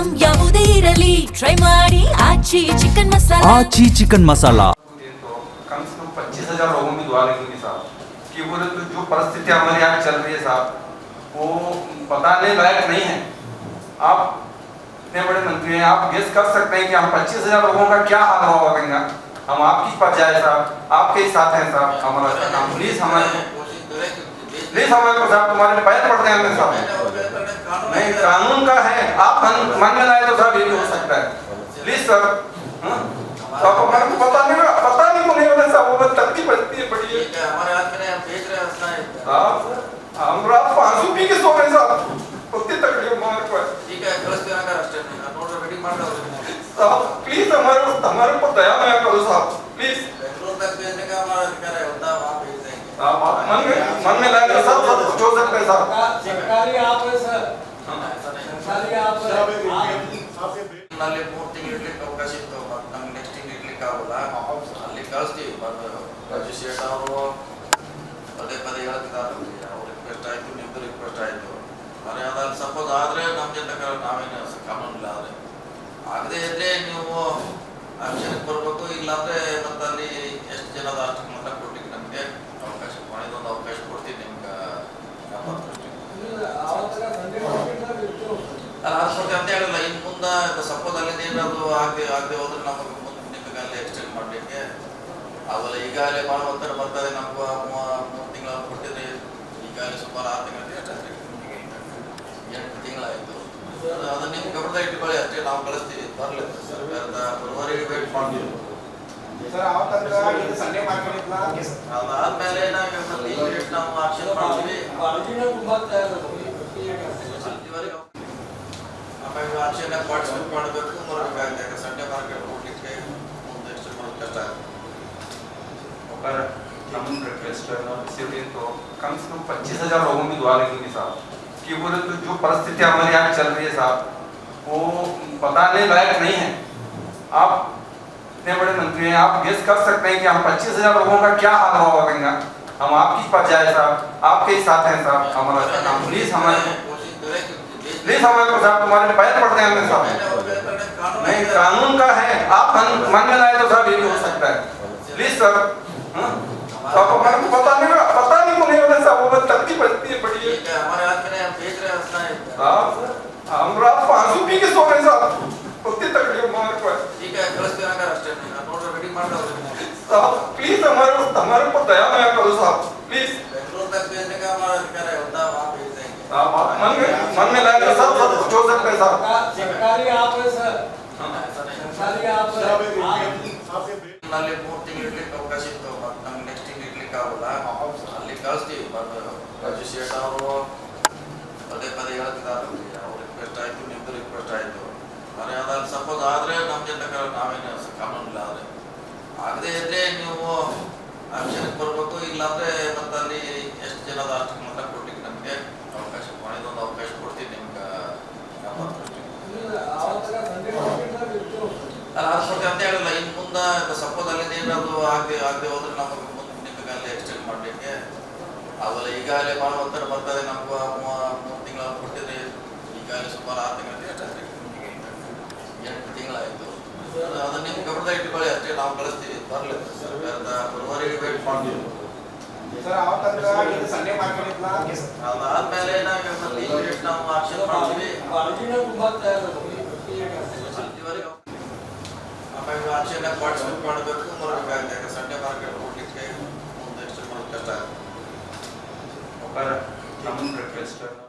Item ಯಾವುದೇ ಇರಲಿ try ಮಾಡಿ ಆಚಿ ಚಿಕನ್ ಮಸಾಲಾ। आची चिकन मसाला। कम से कम 25,000 लोगों में दुआ लगेगी साहब कि बोले तो जो परिस्थिति हमारे यहाँ चल रही है साहब वो बताने लायक नहीं है। आप इतने बड़े मंत्री हैं, आप गेस कर सकते हैं कि हम 25,000 लोगों का क्या हाल होगा। हम आपकी पास जाए साहब, आपके ही साथ हैं साहब, हमारा प्लीज हमारे को साहब तुम्हारे पैर पड़ते हैं साहब। नहीं कानून का है, आप मन में लाए तो साहब ये भी हो सकता है। प्लीज सर तो हमारे को पता नहीं को नहीं होता साहब, वो तकती बचती है बड़ी है। हमारे हाथ में हम भेज रहे हैं साहब हम रात को आंसू पी के सो गए साहब, उतनी तकलीफ हमारे को है। ठीक है कल से आकर स्टेट नोट मीटिंग मार लो साहब प्लीज हमारे को दया में करो साहब प्लीज। बेंगलुरु तक भेजने का हमारा अधिकार है, होता वहां भेज देंगे साहब आप मन में लाए तो सब कुछ हो सकता है साहब। सरकारी आप है सर, ऐसा नहीं सरकारी आप ನಲ್ಲಿ 3 ತಿಂಗಳು ಇಡ್ಲಿಕ್ಕೆ ಅವಕಾಶ ಇತ್ತು, ಮತ್ತೆ ನಮ್ಗೆ ನೆಕ್ಸ್ಟ್ ತಿಂಗಳು ಇಡ್ಲಿಕ್ಕೆ ಆಗಲ್ಲ, ಅಲ್ಲಿ ಕಳಿಸ್ತೀವಿ ರಾಜು ಶೇಟ್ ಅವರು ಪದೇ ಪದೇ ಹೇಳ್ತಿದ್ದಾರೆ, ಅವ್ರ ರಿಕ್ವೆಸ್ಟ್ ಆಯಿತು, ನಿಮ್ಮದು ರಿಕ್ವೆಸ್ಟ್ ಆಯಿತು, ಆದರೆ ಅದ್ರಲ್ಲಿ ಸಪೋಸ್ ಆದರೆ ನಮ್ಮ ಜೊತೆ ನಾವೇನು ಕಾನೂನಿಲ್ಲ, ಆದರೆ ಆಗದೆ ಇದ್ದರೆ ನೀವು ಆಕ್ಷನ್ಗೆ ಬರಬೇಕು, ಇಲ್ಲಾಂದರೆ ಮತ್ತೆ ಅಲ್ಲಿ ಎಷ್ಟು ಜನದ ಅಷ್ಟು ಮಾತ್ರ ಕೊಡ್ಲಿಕ್ಕೆ ನಮಗೆ ಅವಕಾಶ ಮಾಡಿದೊಂದು ಅವಕಾಶ ಕೊಡ್ತೀವಿ ನಿಮ್ಗೆ ಅನ್ಸುತ್ತೆ ಅಂತ ಹೇಳಿಲ್ಲ. ಇನ್ನು ಮುಂದೆ ಸಪೋಸ್ ಅಲ್ಲಿ ಏನಾದ್ರು ಆಗದೆ ಹೋದ್ರೆ ನಮಗೆ ನಿಮಗೆ ಅಲ್ಲಿ ಎಕ್ಸ್ಟೆಂಡ್ ಮಾಡಲಿಕ್ಕೆ ಆಗಲ್ಲ. ಈಗಾಗಲೇ ಭಾಳ ಒತ್ತಡ ಬರ್ತದೆ, ನಮ್ಗೆ 3 ತಿಂಗಳ ಕೊಟ್ಟಿದ್ರೆ ಈಗಾಗಲೇ ಸುಮಾರು 6 ತಿಂಗಳು ಎಷ್ಟಾದ್ರೆ 8 ತಿಂಗಳಾಯಿತು. ಅದನ್ನು ನಿಮ್ಮ ಗಮನದಾಗ ಇಟ್ಕೊಳ್ಳಿ ಅಷ್ಟೇ, ನಾವು ಕಳಿಸ್ತೀವಿ ಬರಲಿ ಸರ್ಕಾರದ ಬರುವವರೆಗೆ ವೇಟ್ ಮಾಡ್ತೀವಿ. ಅದಾದ್ಮೇಲೆ ನಾವು ಆಕ್ಷನ್ ಮಾಡ್ತೀವಿ. ಆಮೇಲೆ ಆಕ್ಷನ್ ಪಾರ್ಟಿಸಿಪೇಟ್ ಮಾಡಬೇಕು, ಬರಬೇಕಾಗುತ್ತೆ. ಸಂಡೇ ಮಾರ್ಕೆಟ್ ಹೋಗ್ಲಿಕ್ಕೆ ಮುಂದೆ ಎಷ್ಟು ಮಾಡೋದು ಕಷ್ಟ ಆಗುತ್ತೆ. पर हम रिक्वेस्ट करना इसीलिए तो कम से कम 25,000 लोगों में दुआ लगेगी साहब कि बोले तो जो परिस्थिति हमारे यहाँ चल रही है साहब वो बताने लायक नहीं है। आप इतने बड़े मंत्री हैं, आप गेस कर सकते हैं कि हम 25,000 लोगों का क्या हाल होगा। हम आपकी पास जाए साहब, आपके ही साथ हैं साहब, हमारा प्लीज हमारे को साहब तुम्हारे पैर पड़ते हैं साहब। नहीं कानून का है, आप मन में लाए तो साहब ये भी हो सकता है। प्लीज सर तो हमारे को पता नहीं को नहीं होता साहब, वो तकती बचती है बड़ी है। ठीक है हमारे हाथ में हम भेज रहे हैं साहब हम रात को आंसू पी के सो गए साहब, उतनी तकलीफ हमारे को है। ठीक है कल से आकर स्टेट नोट मीटिंग मार लो साहब प्लीज हमारे को दया में करो साहब प्लीज। बेंगलुरु तक भेजने का हमारा अधिकार है, होता वहां भेज देंगे साहब आप मन में लाए तो सब कुछ हो सकता है साहब। सरकारी आप है सर, ऐसा नहीं सरकारी आप ನಲ್ಲಿ 3 ತಿಂಗಳು ಇಡ್ಲಿಕ್ಕೆ ಅವಕಾಶ ಇತ್ತು, ಮತ್ತೆ ನಮ್ಗೆ ನೆಕ್ಸ್ಟ್ ತಿಂಗಳು ಇಡ್ಲಿಕ್ಕೆ ಆಗಲ್ಲ, ಅಲ್ಲಿ ಕಳಿಸ್ತೀವಿ. ರಾಜು ಶೇಟ್ ಅವರು ಪದೇ ಪದೇ ಹೇಳ್ತಿದ್ದಾರೆ, ಅವ್ರ ರಿಕ್ವೆಸ್ಟ್ ಆಯಿತು, ನಿಮ್ಮದು ರಿಕ್ವೆಸ್ಟ್ ಆಯಿತು, ಆದರೆ ಅದ್ರಲ್ಲಿ ಸಪೋಸ್ ಆದರೆ ನಮ್ಮ ಜೊತೆ ನಾವೇನು ಕಾನೂನಿಲ್ಲ, ಆದರೆ ಆಗದೆ ಇದ್ದರೆ ನೀವು ಆಕ್ಷನ್ಗೆ ಬರಬೇಕು, ಇಲ್ಲಾಂದರೆ ಮತ್ತೆ ಅಲ್ಲಿ ಎಷ್ಟು ಜನದ ಅಷ್ಟು ಮಾತ್ರ ಕೊಡ್ಲಿಕ್ಕೆ ನಮಗೆ ಅವಕಾಶ ಮಾಡಿದೊಂದು ಅವಕಾಶ ಕೊಡ್ತೀವಿ ನಿಮ್ಗೆ ಅನ್ಸುತ್ತೆ ಅಂತ ಹೇಳಿಲ್ಲ. ಇನ್ನು ಮುಂದೆ ಸಪೋಸ್ ಅಲ್ಲಿ ಏನಾದ್ರು ಆಗದೆ ಹೋದ್ರೆ ನಮಗೆ ನಿಮಗೆ ಅಲ್ಲಿ ಎಕ್ಸ್ಟೆಂಡ್ ಮಾಡಲಿಕ್ಕೆ ಆಗಲ್ಲ. ಈಗಾಗಲೇ ಭಾಳ ಒತ್ತಡ ಬರ್ತದೆ, ನಮ್ಗೆ 3 ತಿಂಗಳ ಕೊಟ್ಟಿದ್ರೆ ಈಗಾಗಲೇ ಸುಮಾರು 6 ತಿಂಗಳು ಎಷ್ಟಾದ್ರೆ 8 ತಿಂಗಳಾಯಿತು. ಅದನ್ನು ನಿಮ್ಮ ಗಮನದಾಗ ಇಟ್ಕೊಳ್ಳಿ ಅಷ್ಟೇ, ನಾವು ಕಳಿಸ್ತೀವಿ ಬರಲಿ ಸರ್ಕಾರದ ಬರುವವರೆಗೆ ವೇಟ್ ಮಾಡ್ತೀವಿ. ಅದಾದ್ಮೇಲೆ ನಾವು ಆಕ್ಷನ್ ಮಾಡ್ತೀವಿ. ಆಮೇಲೆ ಆಕ್ಷನ್ ಪಾರ್ಟಿಸಿಪೇಟ್ ಮಾಡಬೇಕು, ಬರಬೇಕಾಗುತ್ತೆ. ಸಂಡೇ ಮಾರ್ಕೆಟ್ ಹೋಗ್ಲಿಕ್ಕೆ ಮುಂದೆ ಎಷ್ಟು ಮಾಡೋದು ಕಷ್ಟ ಆಗುತ್ತೆ. हम रिक्वेस्ट करना